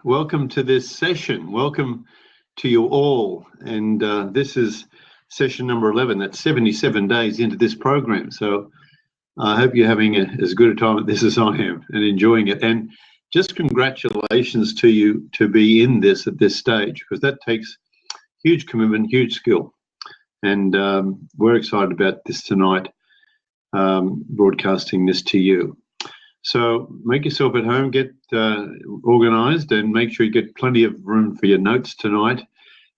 Welcome to this session. Welcome to you all. And this is session number 11. That's 77 days into this program. So I hope you're having as good a time at this as I am and enjoying it. And just congratulations to you to be in this at this stage, because that takes huge commitment, huge skill. And we're excited about this tonight, broadcasting this to you. So make yourself at home, get organised, and make sure you get plenty of room for your notes tonight.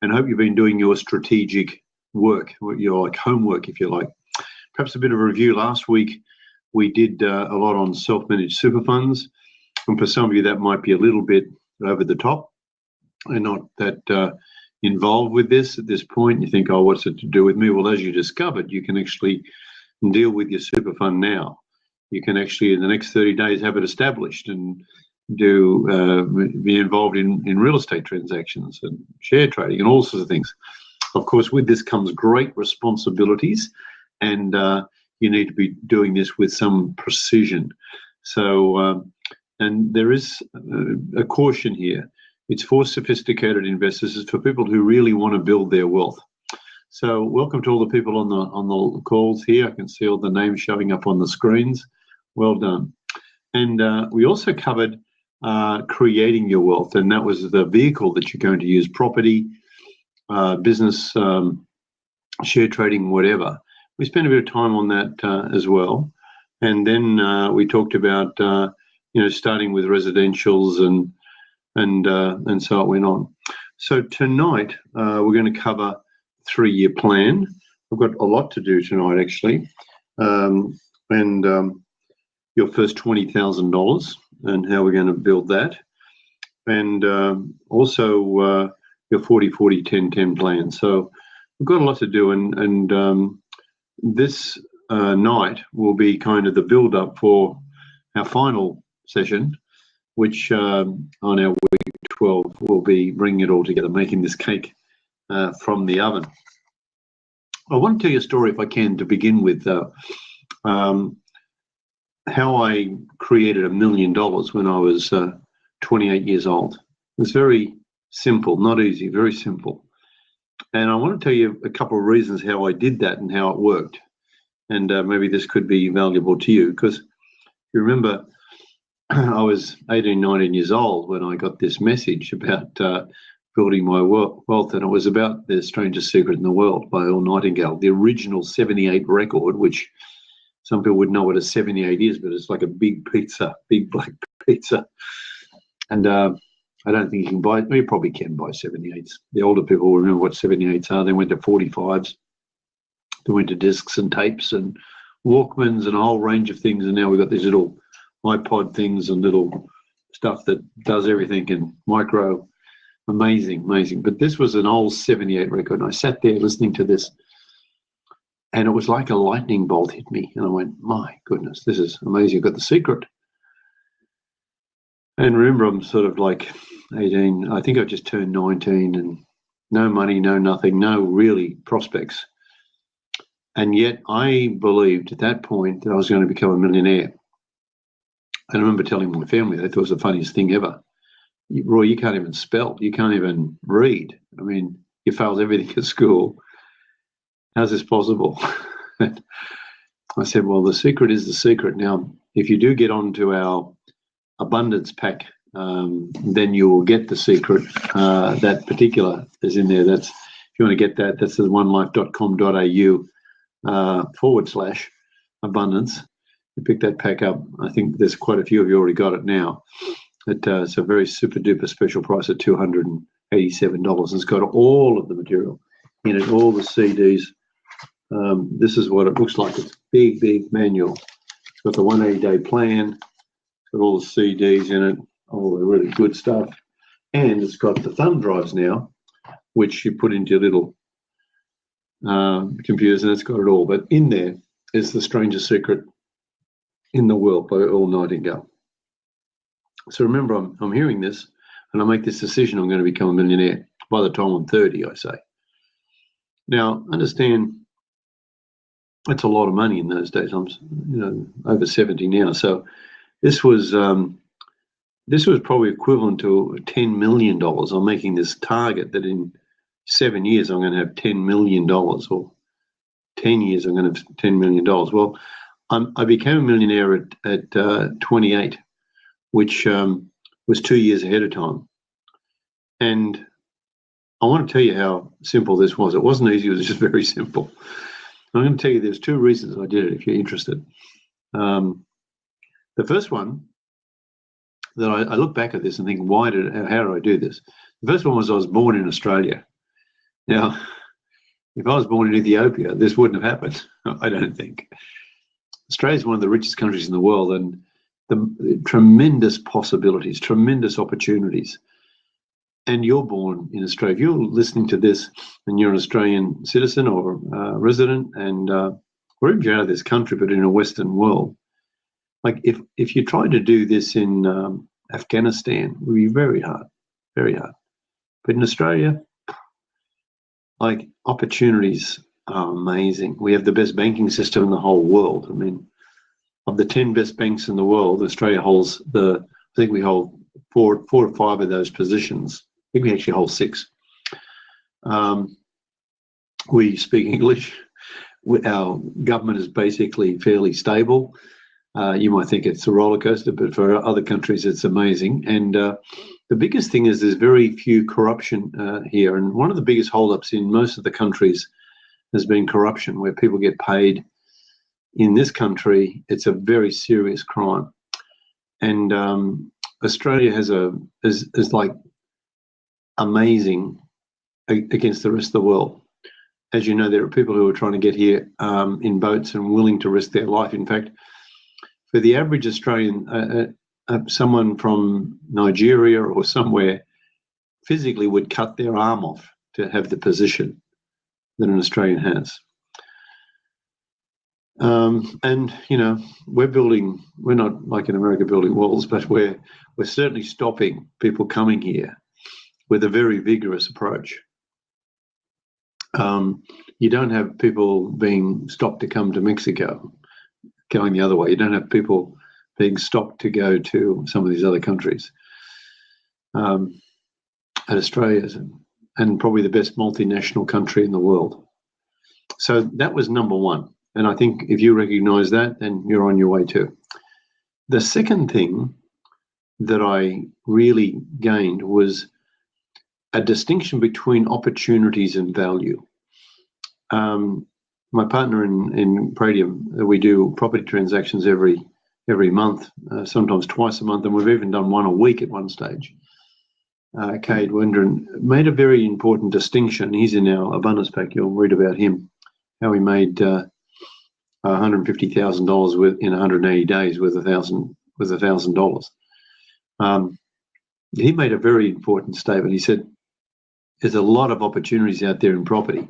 And hope you've been doing your strategic work, your homework, if you like. Perhaps a bit of a review. Last week we did a lot on self-managed super funds, and for some of you that might be a little bit over the top and not that involved with this at this point. You think, oh, what's it to do with me? Well, as you discovered, you can actually deal with your super fund now. You can actually, in the next 30 days, have it established and be involved in real estate transactions and share trading and all sorts of things. Of course, with this comes great responsibilities, and you need to be doing this with some precision. So, and there is a caution here. It's for sophisticated investors. It's for people who really want to build their wealth. So welcome to all the people on the calls here. I can see all the names showing up on the screens. Well done. And we also covered creating your wealth, and that was the vehicle that you're going to use: property, business, share trading, whatever. We spent a bit of time on that as well. And then we talked about starting with residentials and so it went on. So tonight we're going to cover 3-year plan. I've got a lot to do tonight, actually, and your first $20,000 and how we're going to build that, and also your 40-40-10-10 plan. So we've got a lot to do, and this night will be kind of the build-up for our final session, which on our week 12 will be bringing it all together, making this cake from the oven. I want to tell you a story, if I can, to begin with, how I created $1 million when I was 28 years old. It was very simple, not easy, very simple. And I want to tell you a couple of reasons how I did that and how it worked. And maybe this could be valuable to you, because you remember I was 18, 19 years old when I got this message about building my wealth, and it was about The Strangest Secret in the World by Earl Nightingale, the original 78 record, which some people would know what a 78 is, but it's like a big pizza, big black pizza. And I don't think you can buy it. You probably can buy 78s. The older people will remember what 78s are. They went to 45s. They went to discs and tapes and Walkmans and a whole range of things. And now we've got these little iPod things and little stuff that does everything in micro. Amazing. But this was an old 78 record. And I sat there listening to this, and it was like a lightning bolt hit me. And I went, my goodness, this is amazing. I've got the secret. And remember, I'm sort of like 18. I think I've just turned 19, and no money, no nothing, no really prospects. And yet I believed at that point that I was going to become a millionaire. And I remember telling my family, they thought it was the funniest thing ever. Roy, you can't even spell. You can't even read. I mean, you failed everything at school. How's this possible? I said, well, the secret is the secret. Now, if you do get onto our abundance pack, then you will get the secret. That particular is in there. That's, if you want to get that, that's the onelife.com.au /abundance. You pick that pack up. I think there's quite a few of you already got it now. It's a very super duper special price at $287. It's got all of the material in it, all the CDs. This is what it looks like. It's big manual. It's got the 180-day plan. It's got all the CDs in it, all the really good stuff. And it's got the thumb drives now, which you put into your little computers, and it's got it all. But in there is The Strangest Secret in the World by Earl Nightingale. So remember, I'm hearing this, and I make this decision, I'm going to become a millionaire by the time I'm 30, I say. Now, understand, that's a lot of money in those days. I'm, over 70 now. So this was this was probably equivalent to $10 million. I'm making this target that in 7 years I'm going to have $10 million, or 10 years I'm going to have $10 million. Well, I became a millionaire at 28, which was 2 years ahead of time. And I want to tell you how simple this was. It wasn't easy, it was just very simple. I'm going to tell you there's 2 reasons I did it, if you're interested. The first one, that I look back at this and think, how did I do this? The first one was I was born in Australia. Now, if I was born in Ethiopia, this wouldn't have happened, I don't think. Australia is one of the richest countries in the world, and the tremendous possibilities, tremendous opportunities. And you're born in Australia. If you're listening to this and you're an Australian citizen or resident, and or even out of this country, but in a Western world, like if you tried to do this in Afghanistan, it would be very hard, very hard. But in Australia, like, opportunities are amazing. We have the best banking system in the whole world. I mean, of the 10 best banks in the world, Australia holds I think we hold four or five of those positions. I think we actually hold 6. We speak English. Our government is basically fairly stable. You might think it's a roller coaster, but for other countries, it's amazing. And the biggest thing is there's very few corruption here. And one of the biggest holdups in most of the countries has been corruption, where people get paid. In this country, it's a very serious crime. And Australia is like amazing against the rest of the world. As you know, there are people who are trying to get here in boats and willing to risk their life. In fact, for the average Australian, someone from Nigeria or somewhere physically would cut their arm off to have the position that an Australian has. And, you know, we're not like in America building walls, but we're certainly stopping people coming here with a very vigorous approach. You don't have people being stopped to come to Mexico going the other way. You don't have people being stopped to go to some of these other countries. And Australia and probably the best multinational country in the world. So that was number one. And I think if you recognize that, then you're on your way too. The second thing that I really gained was a distinction between opportunities and value. My partner in Pradium, we do property transactions every month, sometimes twice a month, and we've even done one a week at one stage. Cade Wendren made a very important distinction. He's in our abundance pack. You'll read about him, how he made $150,000 in 180 days with $1,000. He made a very important statement. He said, "There's a lot of opportunities out there in property,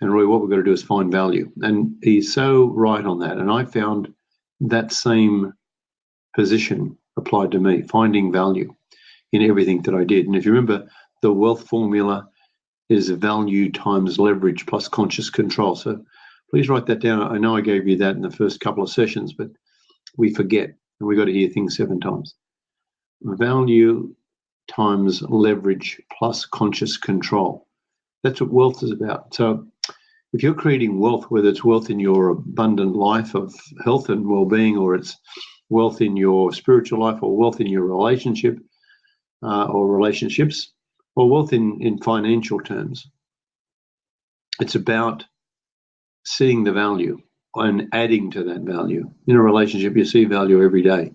and Roy, what we've got to do is find value." And he's so right on that. And I found that same position applied to me, finding value in everything that I did. And if you remember, the wealth formula is value times leverage plus conscious control. So please write that down. I know I gave you that in the first couple of sessions, but we forget, and we've got to hear things 7 times. Value times leverage plus conscious control. That's what wealth is about. So if you're creating wealth, whether it's wealth in your abundant life of health and well-being, or it's wealth in your spiritual life, or wealth in your relationship or relationships, or wealth in financial terms, it's about seeing the value and adding to that value. In a relationship, you see value every day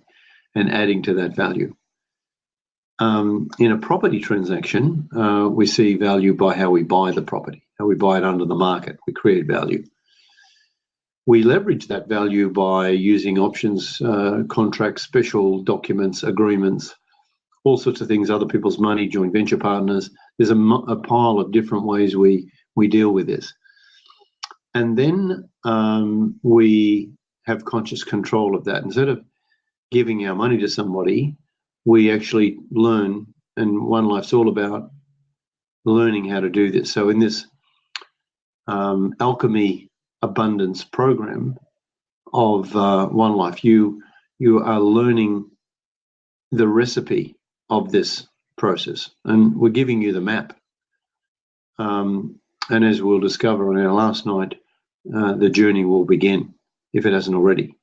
and adding to that value. In a property transaction, we see value by how we buy the property, how we buy it under the market. We create value. We leverage that value by using options, contracts, special documents, agreements, all sorts of things, other people's money, joint venture partners. There's a pile of different ways we deal with this. And then we have conscious control of that. Instead of giving our money to somebody, we actually learn, and One Life's all about learning how to do this. So in this Alchemy abundance program of One Life, you are learning the recipe of this process, and we're giving you the map. And as we'll discover on our last night, the journey will begin, if it hasn't already.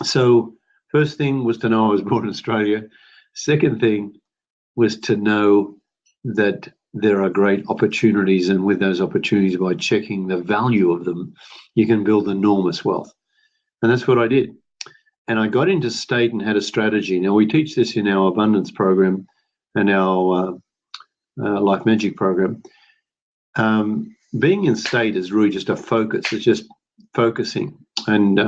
So first thing was to know I was born in Australia. Second thing was to know that there are great opportunities, and with those opportunities, by checking the value of them, you can build enormous wealth. And that's what I did. And I got into state and had a strategy. Now, we teach this in our abundance program and our life magic program. Being in state is really just a focus. It's just focusing. And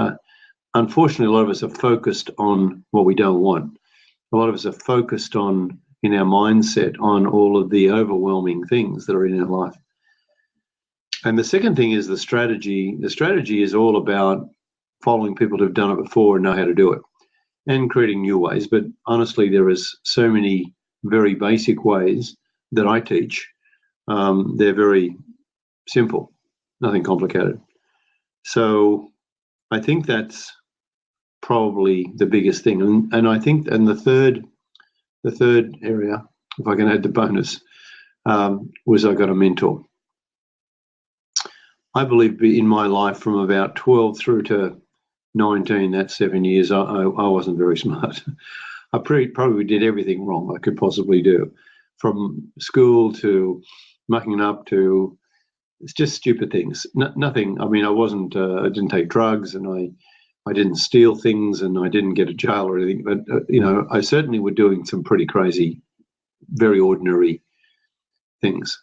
unfortunately, a lot of us are focused on what we don't want. A lot of us are focused on, in our mindset, on all of the overwhelming things that are in our life. And the second thing is the strategy. The strategy is all about following people who've done it before and know how to do it, and creating new ways. But honestly, there is so many very basic ways that I teach. They're very simple, nothing complicated. So I think that's probably the biggest thing. And I think, and the third area, if I can add the bonus, was I got a mentor. I believe in my life from about 12 through to 19, that's 7 years, I wasn't very smart. I probably did everything wrong I could possibly do, from school to mucking up to it's just stupid things. Nothing. I mean, I didn't take drugs, and I didn't steal things, and I didn't get to jail or anything. But I certainly were doing some pretty crazy, very ordinary things.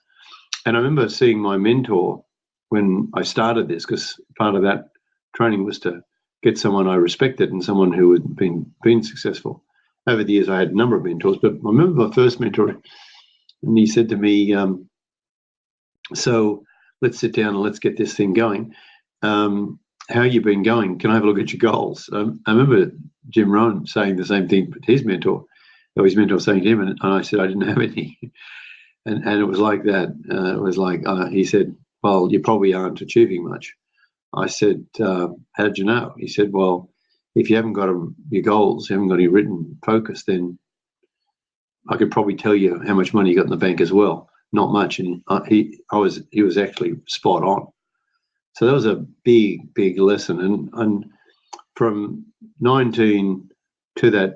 And I remember seeing my mentor when I started this, because part of that training was to get someone I respected and someone who had been successful. Over the years, I had a number of mentors, but I remember my first mentor, and he said to me, so let's sit down and let's get this thing going. How you been going? Can I have a look at your goals? I remember Jim Rohn saying the same thing to his mentor, or his mentor saying to him, and I said I didn't have any. And it was like that. It was like, he said, well, you probably aren't achieving much. I said, how'd you know? He said, well, if you haven't got your goals, you haven't got any written focus, then I could probably tell you how much money you got in the bank as well. Not much. And he was actually spot on. So that was a big lesson. And from 19 to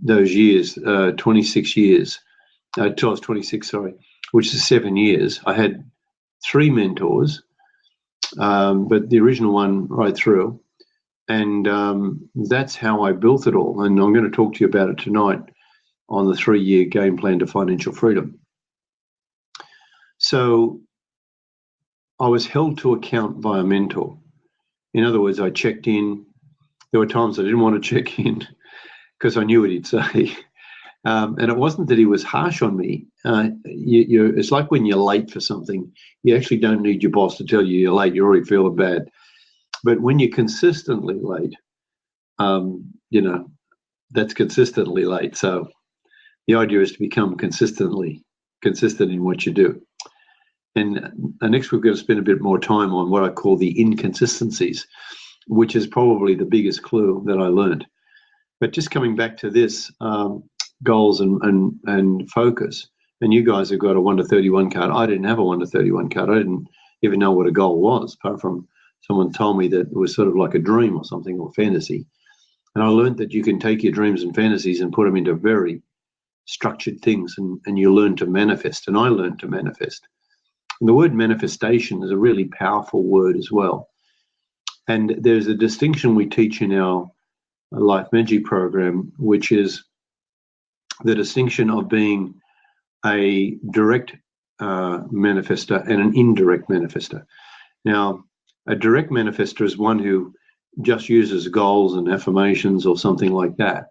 those years, 26 years, till I was 26, sorry, which is 7 years, I had 3 mentors, but the original one right through. And that's how I built it all. And I'm going to talk to you about it tonight on the 3-year game plan to financial freedom. So I was held to account by a mentor. In other words, I checked in. There were times I didn't want to check in because I knew what he'd say. And it wasn't that he was harsh on me. It's like when you're late for something, you actually don't need your boss to tell you you're late. You're already feeling bad. But when you're consistently late, that's consistently late. So the idea is to become consistent in what you do. And next we're going to spend a bit more time on what I call the inconsistencies, which is probably the biggest clue that I learned. But just coming back to this, goals and focus, and you guys have got a 1 to 31 card. I didn't have a 1 to 31 card. I didn't even know what a goal was, apart from someone told me that it was sort of like a dream or something, or fantasy. And I learned that you can take your dreams and fantasies and put them into very structured things, and you learn to manifest. And I learned to manifest. And the word manifestation is a really powerful word as well. And there's a distinction we teach in our Life Magic program, which is the distinction of being a direct manifester and an indirect manifester. Now, a direct manifester is one who just uses goals and affirmations or something like that.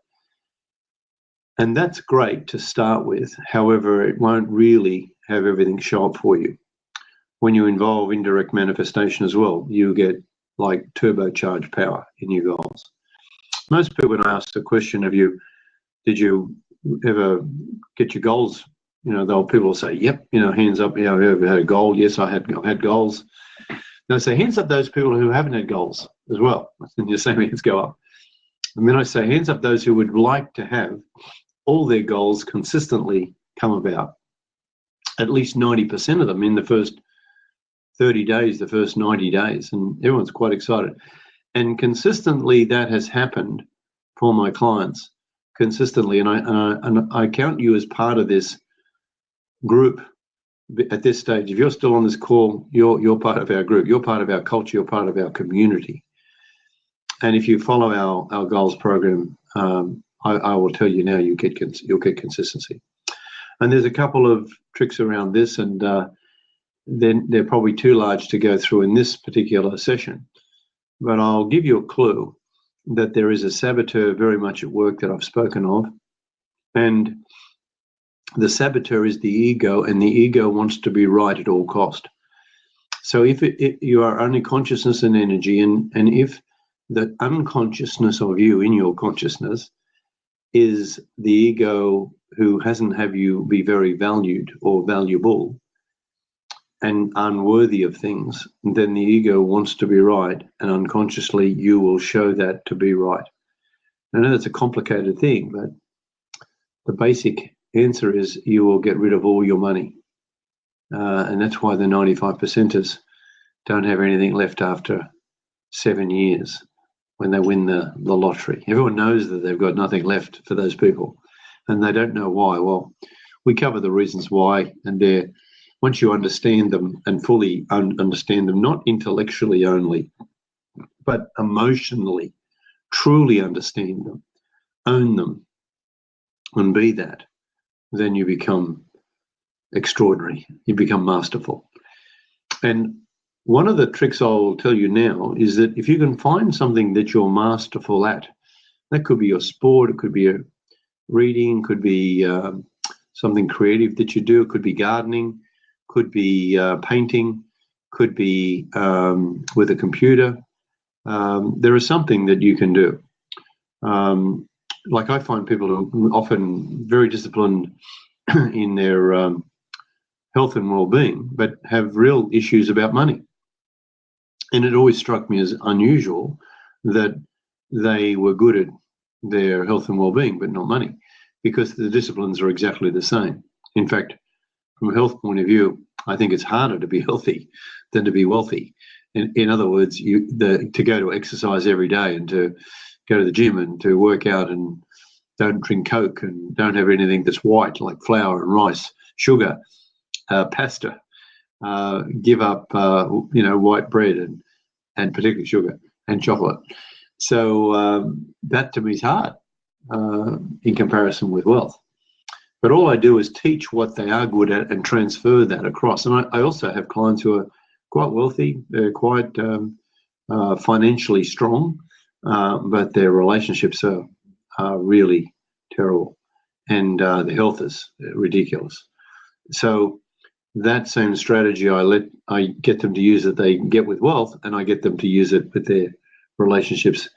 And that's great to start with. However, it won't really have everything show up for you. When you involve indirect manifestation as well, you get like turbocharged power in your goals. Most people, when I ask the question, did you ever get your goals? People will say, yep, hands up, have you ever had a goal? Yes, I've had goals. Now I say, hands up those people who haven't had goals as well. And your same hands go up. And then I say, hands up those who would like to have all their goals consistently come about. At least 90% of them in the first 30 days, the first 90 days, and everyone's quite excited. And consistently that has happened for my clients, consistently. And I count you as part of this group at this stage. If you're still on this call, you're part of our group, you're part of our culture, you're part of our community. And if you follow our goals program, I will tell you now, you'll get consistency. And there's a couple of tricks around this, and then they're probably too large to go through in this particular session. But I'll give you a clue that there is a saboteur very much at work that I've spoken of. And the saboteur is the ego, and the ego wants to be right at all cost. So if you are only consciousness and energy, and if the unconsciousness of you in your consciousness is the ego who hasn't have you be very valued or valuable and unworthy of things, then the ego wants to be right, and unconsciously you will show that to be right. I know that's a complicated thing, but the basic answer is you will get rid of all your money. And that's why the 95%ers don't have anything left after 7 years when they win the lottery. Everyone knows that they've got nothing left for those people, and they don't know why. Well, we cover the reasons why, and once you understand them and fully understand them, not intellectually only, but emotionally, truly understand them, own them, and be that, then you become extraordinary. You become masterful. And one of the tricks I'll tell you now is that if you can find something that you're masterful at, that could be your sport, it could be a reading, could be something creative that you do, it could be gardening, could be painting, could be with a computer. There is something that you can do. Like I find people are often very disciplined in their health and well-being, but have real issues about money. And it always struck me as unusual that they were good at their health and well-being, but not money, because the disciplines are exactly the same. In fact, from a health point of view, I think it's harder to be healthy than to be wealthy. In other words, to go to exercise every day and to go to the gym and to work out and don't drink Coke and don't have anything that's white like flour and rice, sugar, pasta, give up white bread and particularly sugar and chocolate. So that to me is hard in comparison with wealth. But all I do is teach what they are good at and transfer that across. And I also have clients who are quite wealthy, they're quite financially strong, but their relationships are really terrible, and the health is ridiculous. So that same strategy I get them to use that they get with wealth, and I get them to use it with their relationships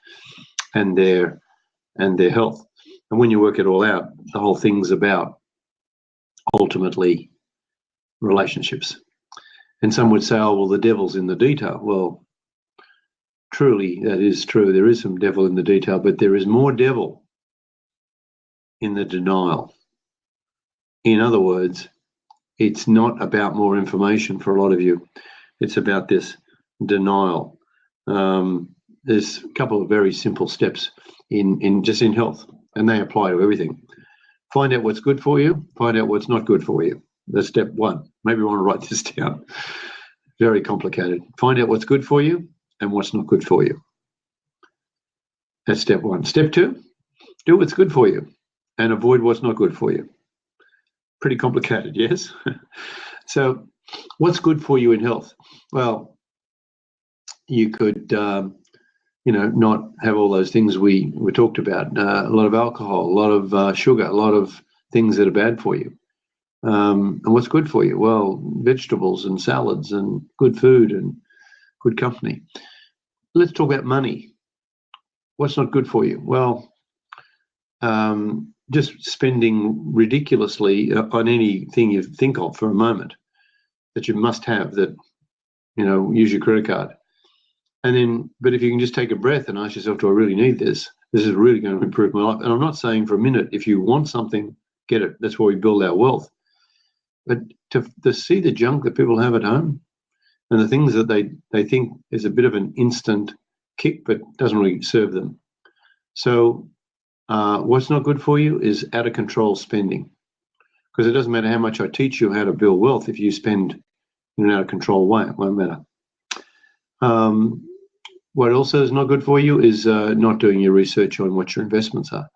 and their health. And when you work it all out, the whole thing's about ultimately relationships. And some would say, oh, well, the devil's in the detail. Well, truly, that is true. There is some devil in the detail, but there is more devil in the denial. In other words, it's not about more information for a lot of you. It's about this denial. There's a couple of very simple steps in health, and they apply to everything. Find out what's good for you. Find out what's not good for you. That's step one. Maybe you want to write this down. Very complicated. Find out what's good for you and what's not good for you. That's step one. Step two, do what's good for you and avoid what's not good for you. Pretty complicated, yes? So what's good for you in health? Well, you could, not have all those things we talked about. A lot of alcohol, a lot of sugar, a lot of things that are bad for you. And what's good for you? Well, vegetables and salads and good food and good company. Let's talk about money. What's not good for you? Well, just spending ridiculously on anything you think of for a moment that you must have, that, use your credit card. And then, but if you can just take a breath and ask yourself, do I really need this? This is really going to improve my life. And I'm not saying for a minute, if you want something, get it. That's why we build our wealth. But to see the junk that people have at home and the things that they think is a bit of an instant kick, but doesn't really serve them. So what's not good for you is out of control spending, because it doesn't matter how much I teach you how to build wealth. If you spend in an out of control way, it won't matter. What also is not good for you is not doing your research on what your investments are.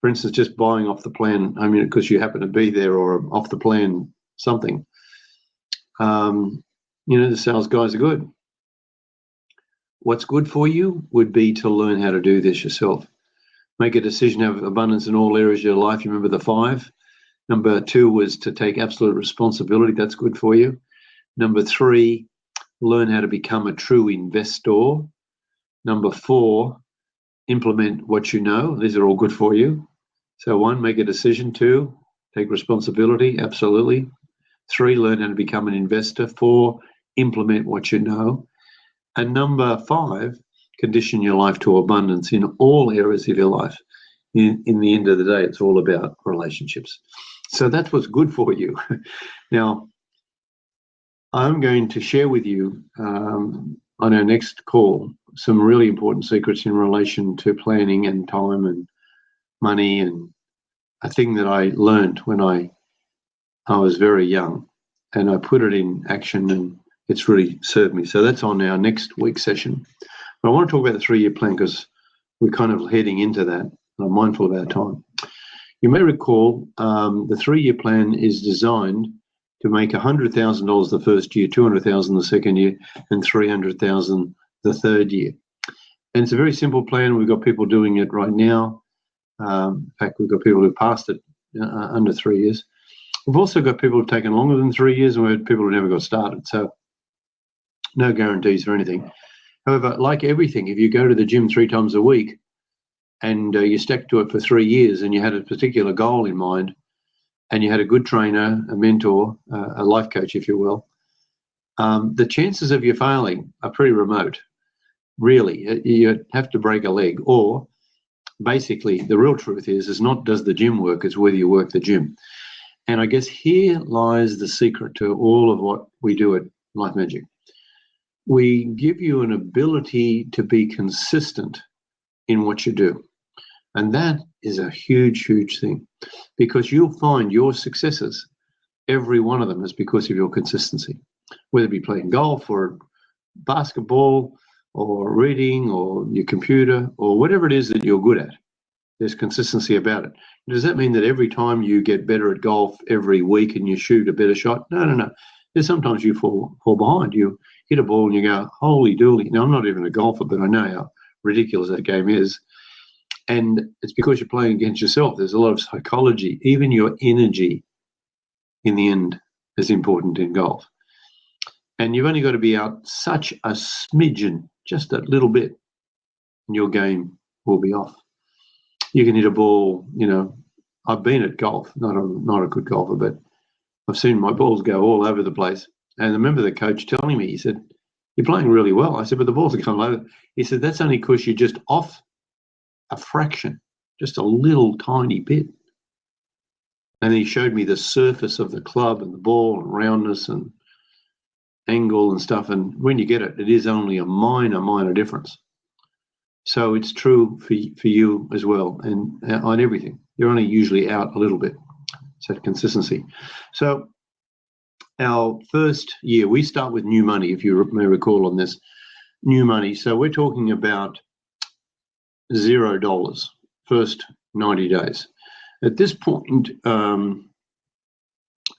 For instance, just buying off the plan, I mean, because you happen to be there, or off the plan something. The sales guys are good. What's good for you would be to learn how to do this yourself. Make a decision to have abundance in all areas of your life. You remember the 5. Number 2 was to take absolute responsibility. That's good for you. Number 3, learn how to become a true investor. Number 4, implement what you know. These are all good for you. So 1, make a decision. 2, take responsibility. Absolutely. 3, learn how to become an investor. 4, implement what you know. And number 5, condition your life to abundance in all areas of your life. In the end of the day, it's all about relationships. So that's what's good for you. Now, I'm going to share with you on our next call some really important secrets in relation to planning and time and money, and a thing that I learned when I was very young, and I put it in action, and it's really served me. So that's on our next week's session. But I want to talk about the 3-year plan, because we're kind of heading into that. I'm mindful of our time. You may recall the 3-year plan is designed to make $100,000 the first year, $200,000 the second year, and $300,000 the third year. And it's a very simple plan. We've got people doing it right now. In fact, we've got people who passed it under 3 years. We've also got people who've taken longer than 3 years, and we've had people who never got started. So no guarantees for anything. However, like everything, if you go to the gym 3 times a week and you stuck to it for 3 years, and you had a particular goal in mind, and you had a good trainer, a mentor, a life coach, if you will, the chances of you failing are pretty remote. Really, you have to break a leg. Or basically, the real truth is not does the gym work, it's whether you work the gym. And I guess here lies the secret to all of what we do at Life Magic. We give you an ability to be consistent in what you do. And that is a huge, huge thing, because you'll find your successes, every one of them is because of your consistency, whether it be playing golf or basketball or reading or your computer or whatever it is that you're good at. There's consistency about it. Does that mean that every time you get better at golf every week and you shoot a better shot? No. There's sometimes you fall behind. You hit a ball and you go, holy dooly. Now, I'm not even a golfer, but I know how ridiculous that game is. And it's because you're playing against yourself. There's a lot of psychology. Even your energy, in the end, is important in golf. And you've only got to be out such a smidgen, just a little bit, and your game will be off. You can hit a ball, I've been at golf, not a good golfer, but I've seen my balls go all over the place. And I remember the coach telling me, he said, you're playing really well. I said, but the balls are coming over. He said, that's only because you're just off a fraction, just a little tiny bit. And he showed me the surface of the club and the ball and roundness and angle and stuff. And when you get it, it is only a minor difference. So it's true for you as well, and on everything. You're only usually out a little bit. So consistency. So our first year, we start with new money, if you may recall on this. New money. So we're talking about $0 first 90 days. At this point,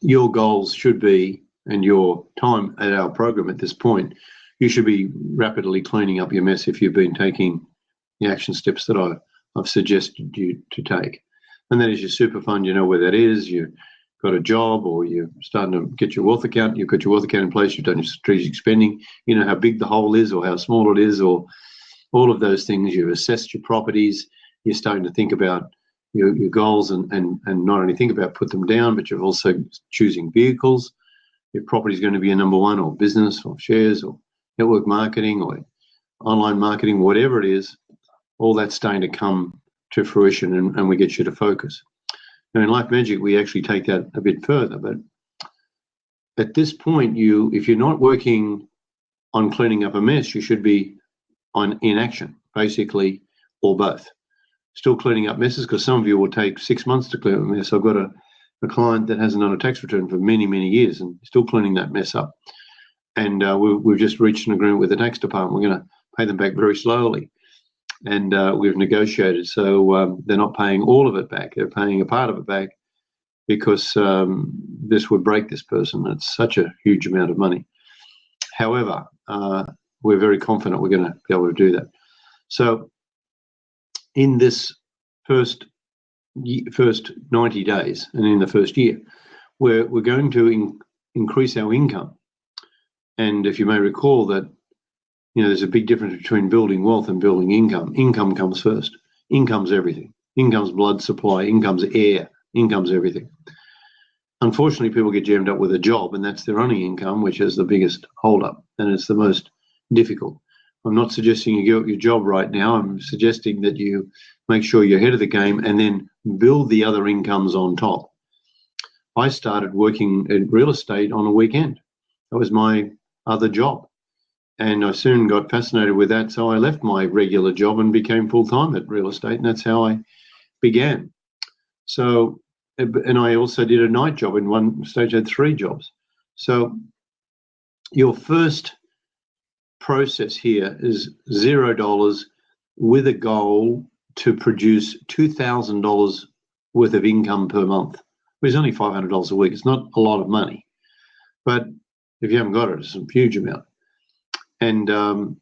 your goals should be, and your time at our program at this point, you should be rapidly cleaning up your mess if you've been taking the action steps that I've suggested you to take. And that is your super fund. You know where that is. You've got a job, or you're starting to get your wealth account. You've got your wealth account in place. You've done your strategic spending. You know how big the hole is or how small it is, or all of those things. You've assessed your properties. You're starting to think about your goals and not only think about put them down, but you're also choosing vehicles. Your property is going to be a number one, or business, or shares, or network marketing, or online marketing, whatever it is. all that's starting to come to fruition, and we get you to focus. Now, in Life Magic, we actually take that a bit further, but at this point, if you're not working on cleaning up a mess, you should be on inaction, basically, or both. Still cleaning up messes, because some of you will take 6 months to clean up a mess. I've got a client that hasn't done a tax return for many, many years and still cleaning that mess up. And we've just reached an agreement with the tax department. We're going to pay them back very slowly. And we've negotiated, so they're not paying all of it back. They're paying a part of it back because this would break this person. It's such a huge amount of money. However, we're very confident we're going to be able to do that. So in this first 90 days and in the first year, we're going to increase our income. And if you may recall that, there's a big difference between building wealth and building income. Income comes first. Income's everything. Income's blood supply. Income's air. Income's everything. Unfortunately, people get jammed up with a job, and that's their only income, which is the biggest holdup, and it's the most difficult. I'm not suggesting you get your job right now. I'm suggesting that you make sure you're ahead of the game and then build the other incomes on top. I started working in real estate on a weekend. That was my other job. And I soon got fascinated with that, so I left my regular job and became full-time at real estate, and that's how I began. So, and I also did a night job. In one stage I had 3 jobs. So your first process here is $0 with a goal to produce $2,000 worth of income per month, which is only $500 a week. It's not a lot of money, but if you haven't got it, it's a huge amount. And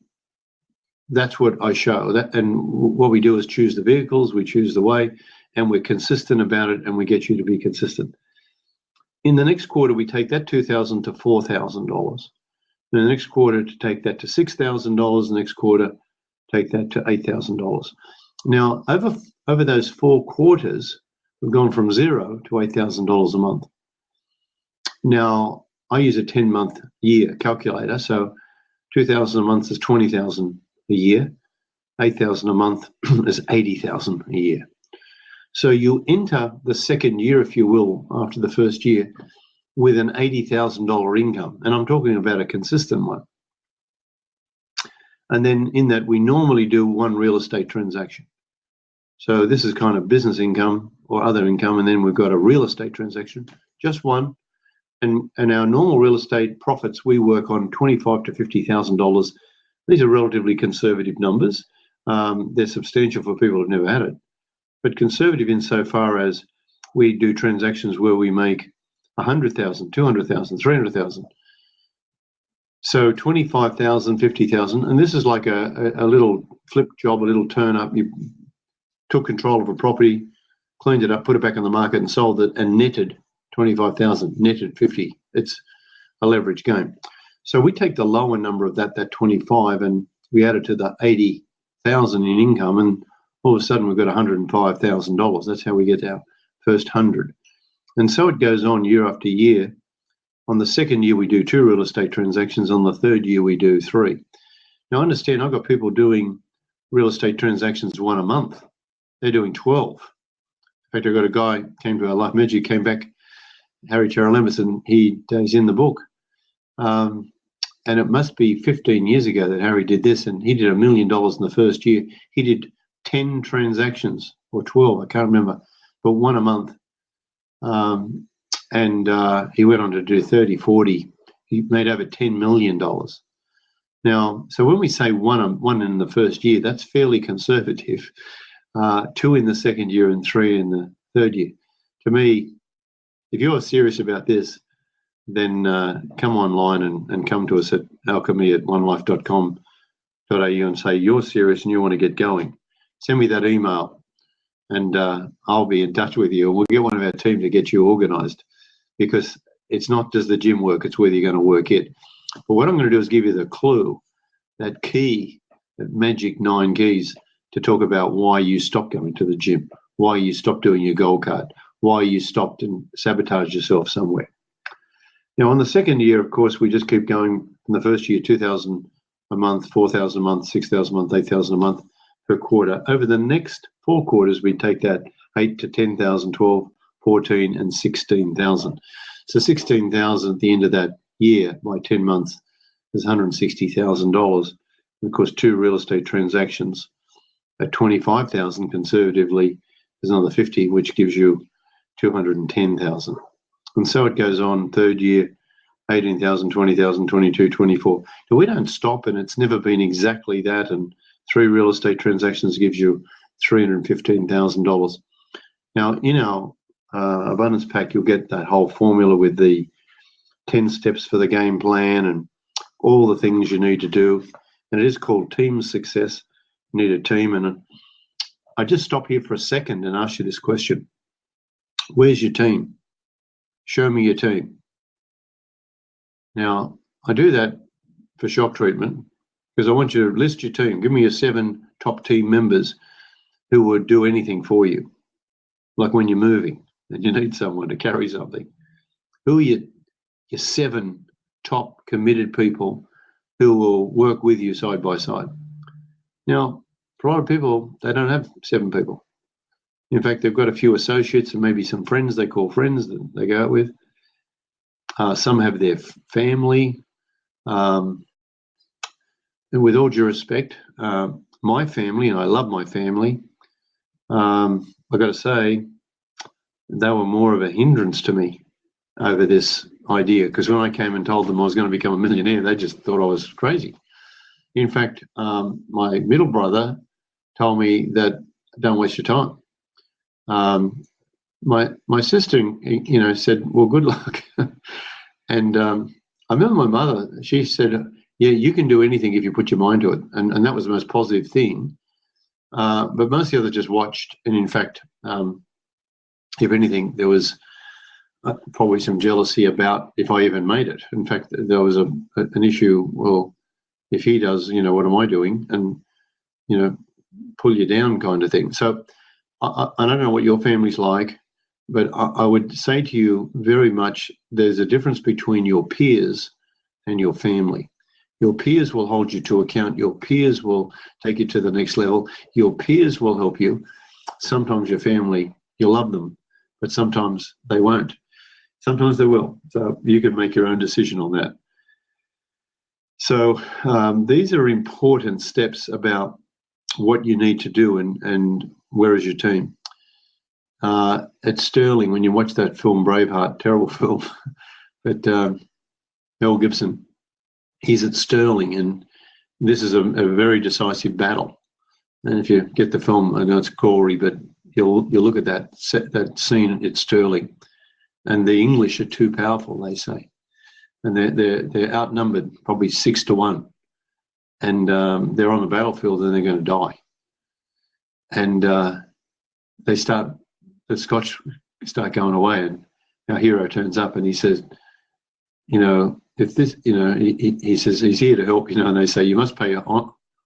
that's what I show. And what we do is choose the vehicles, we choose the way, and we're consistent about it, and we get you to be consistent. In the next quarter, we take that $2,000 to $4,000. In the next quarter, to take that to $6,000. The next quarter, take that to $8,000. Now, over those 4 quarters, we've gone from $0 to $8,000 a month. Now, I use a 10-month year calculator, so 2,000 a month is 20,000 a year. 8,000 a month is 80,000 a year. So you enter the second year, if you will, after the first year, with an $80,000 income, and I'm talking about a consistent one. And then in that, we normally do 1 real estate transaction. So this is kind of business income or other income, and then we've got a real estate transaction, just one. And our normal real estate profits, we work on $25,000 to $50,000. These are relatively conservative numbers. They're substantial for people who've never had it, but conservative insofar as we do transactions where we make $100,000, $200,000, $300,000. So $25,000, $50,000, and this is like a little flip job, a little turn up. You took control of a property, cleaned it up, put it back on the market, and sold it, and netted 25,000, netted 50. It's a leverage game. So we take the lower number of that 25, and we add it to the 80,000 in income, and all of a sudden we've got $105,000. That's how we get our first 100. And so it goes on year after year. On the second year, we do 2 real estate transactions. On the third year, we do 3. Now, understand, I've got people doing real estate transactions 1 a month. They're doing 12. In fact, I got a guy came to our Life Magic, came back, Harry Charalambis, and he's in the book. And it must be 15 years ago that Harry did this, and he did $1 million in the first year. He did 10 transactions, or 12, I can't remember, but 1 a month. And he went on to do 30, 40. He made over $10 million. Now, so when we say one in the first year, that's fairly conservative. 2 in the second year and 3 in the third year. To me, if you're serious about this, then come online and come to us at Alchemy at onelife.com.au and say you're serious and you want to get going. Send me that email, and I'll be in touch with you. We'll get one of our team to get you organised, because it's not just the gym work, it's whether you're going to work it. But what I'm going to do is give you the clue, that key, that magic 9 keys, to talk about why you stopped going to the gym, why you stopped doing your goal card, why you stopped and sabotaged yourself somewhere. Now, on the second year, of course, we just keep going. In the first year, 2,000 a month, 4,000 a month, 6,000 a month, 8,000 a month. per quarter. Over the next 4 quarters, we take that 8 to 10,000, 12, 14, and 16,000. So 16,000 at the end of that year by 10 months is $160,000. Of course, 2 real estate transactions at 25,000 conservatively is another 50, which gives you 210,000. And so it goes on. Third year, 18,000, 20,000, 22, 24. Now, we don't stop, and it's never been exactly that. And 3 real estate transactions gives you $315,000. Now, in our abundance pack, you'll get that whole formula with the 10 steps for the game plan and all the things you need to do. And it is called team success. You need a team. And I just stop here for a second and ask you this question. Where's your team? Show me your team. Now, I do that for shock treatment because I want you to list your team. Give me your 7 top team members who would do anything for you. Like when you're moving and you need someone to carry something. Who are your 7 top committed people who will work with you side by side? Now, for a lot of people, they don't have 7 people. In fact, they've got a few associates and maybe some friends they call friends that they go out with. Some have their family. And with all due respect, my family, and I love my family, I've got to say, they were more of a hindrance to me over this idea, because when I came and told them I was going to become a millionaire, they just thought I was crazy. In fact, my middle brother told me that don't waste your time. My sister, said, well, good luck. And I remember my mother, she said, yeah, you can do anything if you put your mind to it. And that was the most positive thing. But most of the others just watched. And in fact, if anything, there was probably some jealousy about if I even made it. In fact, there was an issue, well, if he does, what am I doing? And, pull you down kind of thing. So I don't know what your family's like, but I would say to you very much there's a difference between your peers and your family. Your peers will hold you to account. Your peers will take you to the next level. Your peers will help you. Sometimes your family, you'll love them, but sometimes they won't. Sometimes they will. So you can make your own decision on that. So these are important steps about what you need to do and where is your team. At Sterling, when you watch that film Braveheart, terrible film, but Mel Gibson, he's at Sterling, and this is a very decisive battle. And if you get the film, I know it's gory, but you'll look at that scene at Sterling, and the English are too powerful, they say, and they're outnumbered probably 6 to 1, and they're on the battlefield and they're going to die. And the Scotch start going away, and our hero turns up and he says, if this, he says he's here to help, and they say you must pay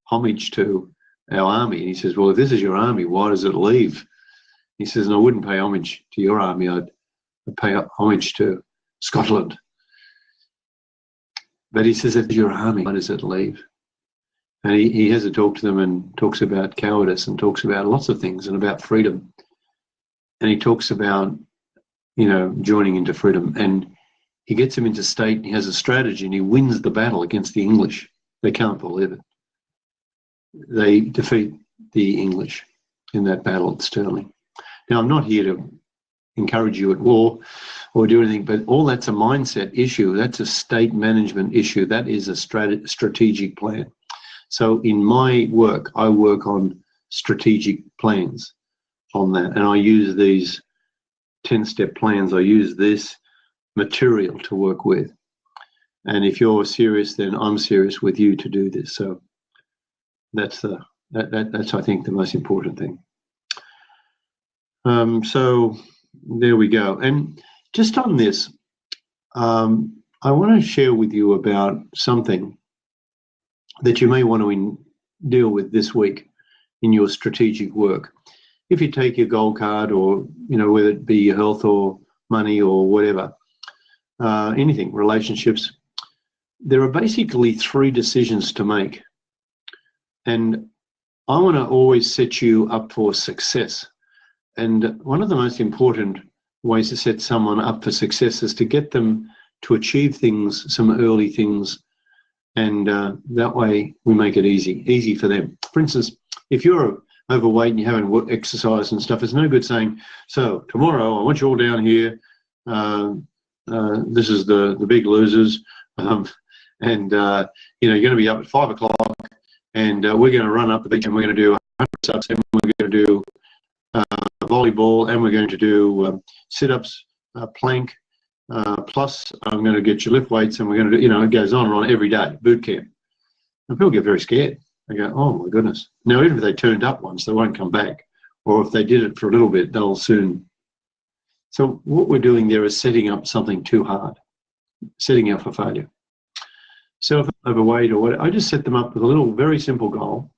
homage to our army. And he says, well, if this is your army, why does it leave? He says, and I wouldn't pay homage to your army, I'd pay homage to Scotland. But he says, if it's your army, why does it leave? And he has a talk to them and talks about cowardice and talks about lots of things and about freedom. And he talks about, joining into freedom. And he gets them into state and he has a strategy and he wins the battle against the English. They can't believe it. They defeat the English in that battle at Stirling. Now, I'm not here to encourage you at war or do anything, but all that's a mindset issue. That's a state management issue. That is a strategic plan. So in my work, I work on strategic plans on that. And I use these 10-step plans. I use this material to work with. And if you're serious, then I'm serious with you to do this. So that's I think the most important thing. So there we go. And just on this, I want to share with you about something that you may want to deal with this week in your strategic work. If you take your gold card, or whether it be your health or money or whatever, anything, relationships, there are basically 3 decisions to make. And I want to always set you up for success. And one of the most important ways to set someone up for success is to get them to achieve things, some early things, and that way we make it easy for them. For instance, if you're overweight and you haven't exercised and stuff, it's no good saying, so tomorrow I want you all down here. This is the big losers. And you're going to be up at 5 o'clock and we're going to run up the beach and we're going to do 100 subs and we're going to do volleyball and we're going to do sit-ups, plank, plus I'm going to get you lift weights and we're going to do, it goes on and on every day, boot camp. And people get very scared. They go, oh my goodness. Now, even if they turned up once, they won't come back. Or if they did it for a little bit, they'll soon. So what we're doing there is setting up something too hard, setting up for failure. So if I'm overweight or what, I just set them up with a little very simple goal.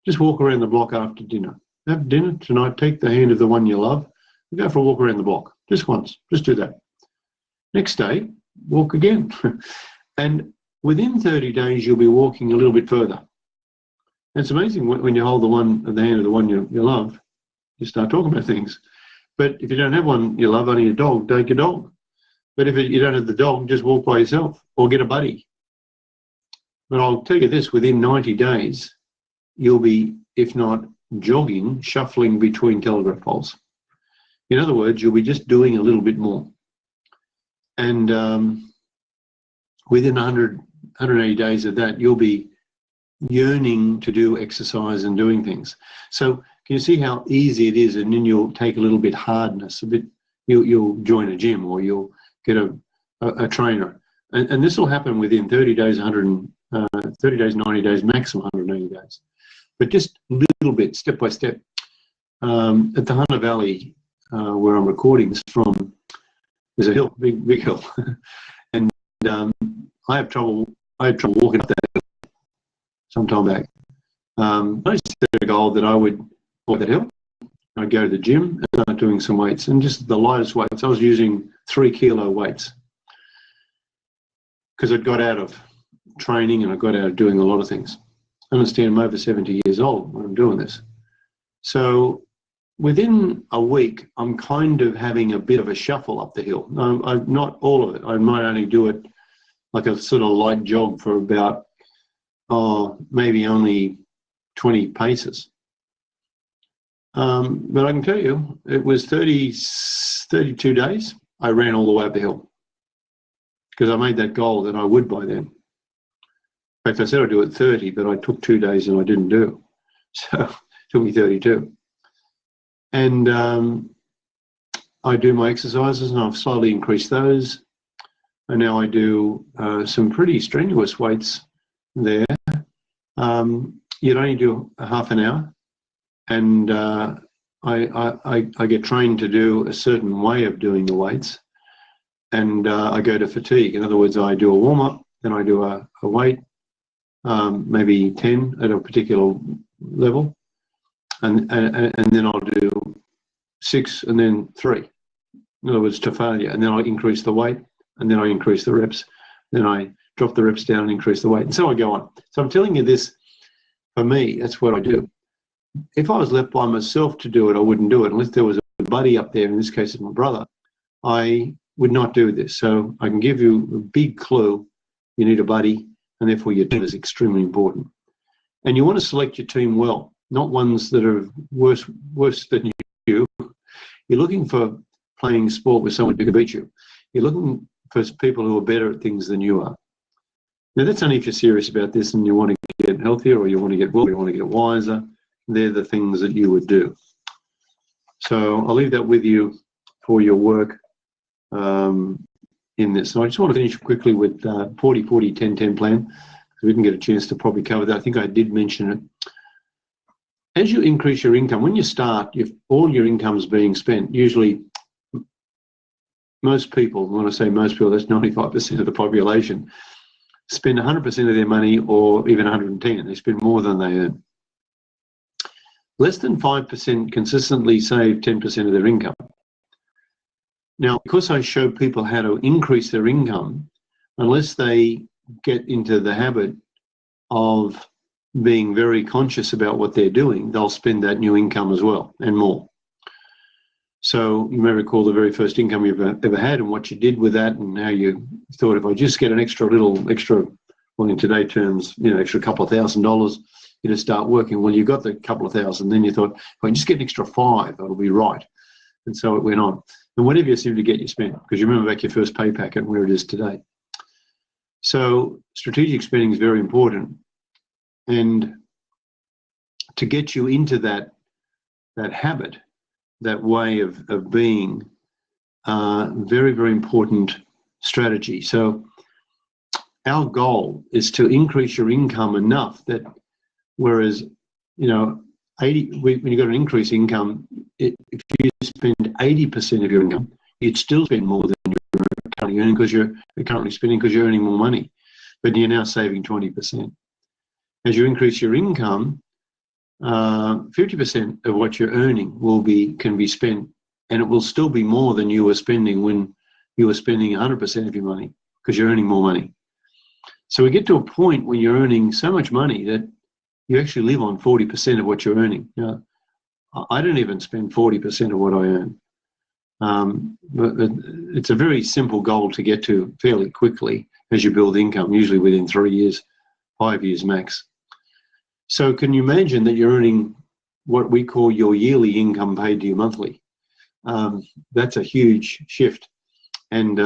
Just walk around the block after dinner. Have dinner tonight, take the hand of the one you love, and go for a walk around the block. Just once, just do that. Next day, walk again. And within 30 days, you'll be walking a little bit further. And it's amazing when you hold the hand of the one you love, you start talking about things. But if you don't have one you love, only a dog, take your dog. But if you don't have the dog, just walk by yourself or get a buddy. But I'll tell you this, within 90 days, you'll be, if not jogging, shuffling between telegraph poles. In other words, you'll be just doing a little bit more. And within 180 days of that, you'll be yearning to do exercise and doing things. So can you see how easy it is? And then you'll take a little bit hardness, you'll join a gym or you'll get a trainer. And this will happen within 30 days, 30 days, 90 days, maximum 180 days. But just a little bit, step by step. At the Hunter Valley, where I'm recording this from, there's a hill, big hill. And I had trouble walking up that hill some time back. I set a goal that I would walk that hill. I'd go to the gym and start doing some weights, and just the lightest weights. I was using 3 kilo weights because I'd got out of training and I got out of doing a lot of things. I understand I'm over 70 years old when I'm doing this. So within a week, I'm kind of having a bit of a shuffle up the hill. Not all of it. I might only do it like a sort of light jog for about, maybe only 20 paces. But I can tell you, it was 32 days. I ran all the way up the hill because I made that goal that I would by then. In fact, I said I'd do it 30, but I took 2 days and I didn't do. So it took me 32. And I do my exercises and I've slowly increased those. And now I do some pretty strenuous weights there. You'd only do a half an hour. And I get trained to do a certain way of doing the weights. And I go to fatigue. In other words, I do a warm-up, then I do a weight, maybe 10 at a particular level, and then I'll do 6 and then 3. In other words, to failure. And then I increase the weight, and then I increase the reps. Then I drop the reps down and increase the weight, and so I go on. So I'm telling you this, for me, that's what I do. If I was left by myself to do it, I wouldn't do it. Unless there was a buddy up there, in this case it's my brother, I would not do this. So I can give you a big clue. You need a buddy, and therefore your team is extremely important. And you want to select your team well, not ones that are worse than you. You're looking for playing sport with someone who can beat you. You're looking for people who are better at things than you are. Now, that's only if you're serious about this and you want to get healthier or you want to get well, or you want to get wiser. They're the things that you would do. So I'll leave that with you for your work in this. So I just want to finish quickly with 40-40-10-10 plan, because we didn't get a chance to probably cover that. I think I did mention it. As you increase your income, when you start, all your income's being spent. Usually, most people, when I say most people, that's 95% of the population, spend 100% of their money, or even 110. They spend more than they earn. Less than 5% consistently save 10% of their income. Now, because I show people how to increase their income, unless they get into the habit of being very conscious about what they're doing, they'll spend that new income as well and more. So you may recall the very first income you've ever had and what you did with that, and how you thought, if I just get an extra, well, in today terms, extra couple of $1,000, you just start working. Well, you got the couple of thousand, then you thought, if I just get an extra 5, that'll be right. And so it went on. And whatever you seem to get, you spent, because you remember back your first pay packet and where it is today. So strategic spending is very important. And to get you into that habit, that way of being, very, very important strategy. So our goal is to increase your income enough that, whereas, when you got an increased income, if you spend 80% of your income, you'd still spend more than you're currently earning, because you're currently spending, because you're earning more money, but you're now saving 20%. As you increase your income, 50% of what you're earning can be spent, and it will still be more than you were spending when you were spending 100% of your money, because you're earning more money. So we get to a point when you're earning so much money that you actually live on 40% of what you're earning. I don't even spend 40% of what I earn. But it's a very simple goal to get to fairly quickly as you build income, usually within 3 years, 5 years max. So can you imagine that you're earning what we call your yearly income paid to you monthly? That's a huge shift. And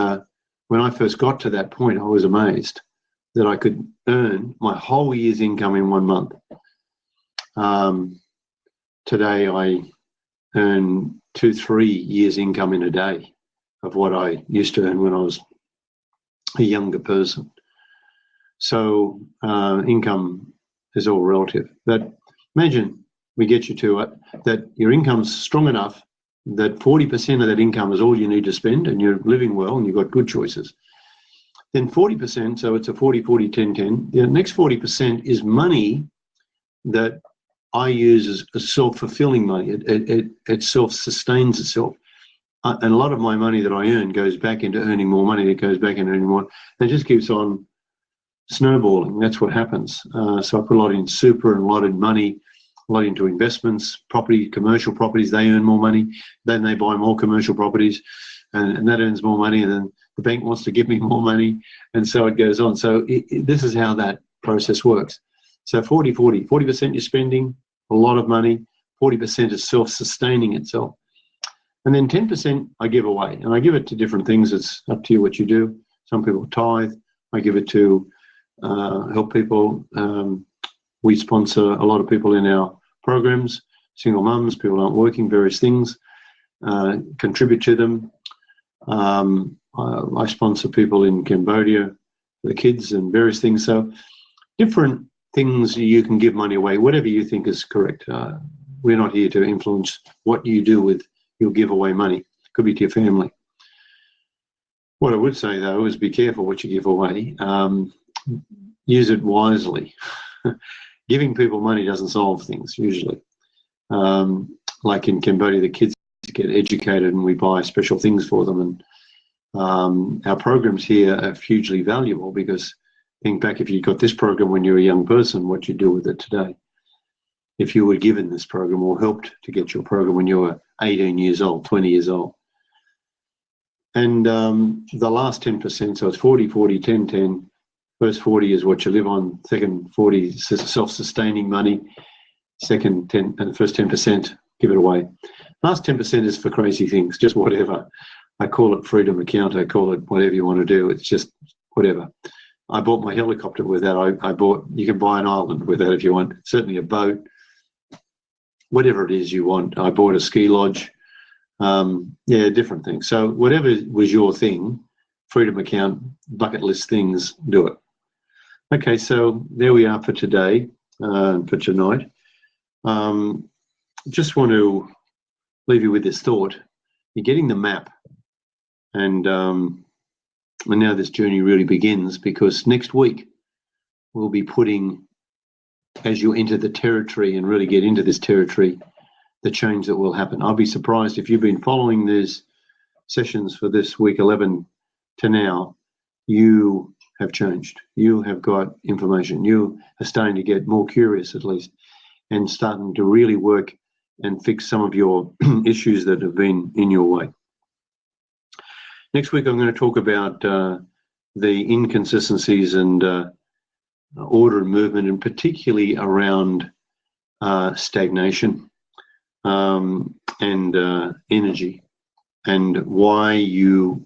when I first got to that point, I was amazed that I could earn my whole year's income in 1 month. Today I earn 2-3 years income in a day of what I used to earn when I was a younger person. So income is all relative. But imagine we get you to it, that your income's strong enough that 40% of that income is all you need to spend, and you're living well and you've got good choices. Then 40%, so it's a 40-40-10-10. The next 40% is money that I use as self-fulfilling money. It self-sustains itself. And a lot of my money that I earn goes back into earning more money. It goes back into earning more. It just keeps on snowballing. That's what happens. So I put a lot in super and a lot in money, a lot into investments, property, commercial properties. They earn more money. Then they buy more commercial properties, and that earns more money. And then the bank wants to give me more money, and so it goes on. So this is how that process works. So 40-40, 40% you're spending a lot of money, 40% is self-sustaining itself. And then 10% I give away, and I give it to different things. It's up to you what you do. Some people tithe. I give it to help people. We sponsor a lot of people in our programs, single mums, people aren't working, various things, contribute to them. I sponsor people in Cambodia, the kids, and various things. So different things you can give money away, whatever you think is correct. We're not here to influence what you do with your giveaway money. It could be to your family. What I would say, though, is be careful what you give away. Use it wisely. Giving people money doesn't solve things, usually. Like in Cambodia, the kids get educated and we buy special things for them. And our programs here are hugely valuable, because think back, if you got this program when you were a young person, what you do with it today. If you were given this program or helped to get your program when you were 18 years old, 20 years old. And the last 10%, so it's 40-40-10-10. First 40 is what you live on. Second 40 is self-sustaining money. Second 10, and the first 10%, give it away. Last 10% is for crazy things, just whatever. I call it freedom account. I call it whatever you want to do. It's just whatever. I bought my helicopter with that. You can buy an island with that if you want. Certainly a boat, whatever it is you want. I bought a ski lodge. Different things. So whatever was your thing, freedom account, bucket list things, do it. Okay, so there we are for today, for tonight. Just want to leave you with this thought. You're getting the map, and now this journey really begins, because next week we'll be putting, as you enter the territory and really get into this territory, the change that will happen. I'll be surprised if you've been following these sessions for this week 11 to now, you have changed. You have got information. You are starting to get more curious, at least, and starting to really work and fix some of your issues that have been in your way. Next week, I'm going to talk about the inconsistencies and order and movement, and particularly around stagnation and energy, and why you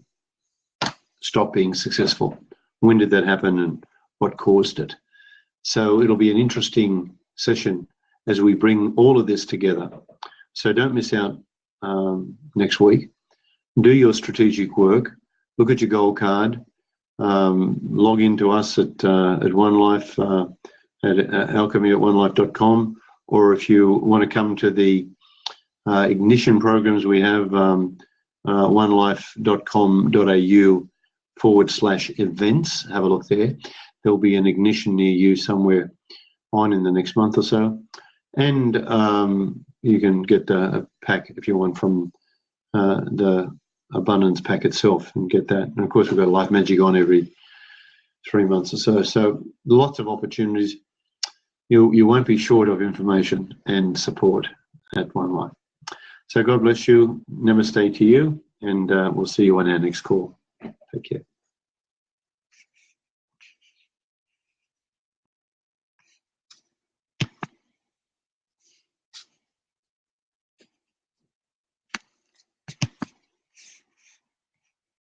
stop being successful. When did that happen and what caused it? So it'll be an interesting session as we bring all of this together. So don't miss out next week. Do your strategic work. Look at your goal card. Log into us at One Life, at Alchemy at onelife.com, or if you want to come to the ignition programs we have, onelife.com.au/events. Have a look there. There'll be an ignition near you somewhere on in the next month or so. And you can get a pack if you want from the Abundance pack itself and get that. And of course, we've got Life Magic on every 3 months or so. So lots of opportunities. You won't be short of information and support at One Life. So God bless you. Namaste to you. And we'll see you on our next call. Take care.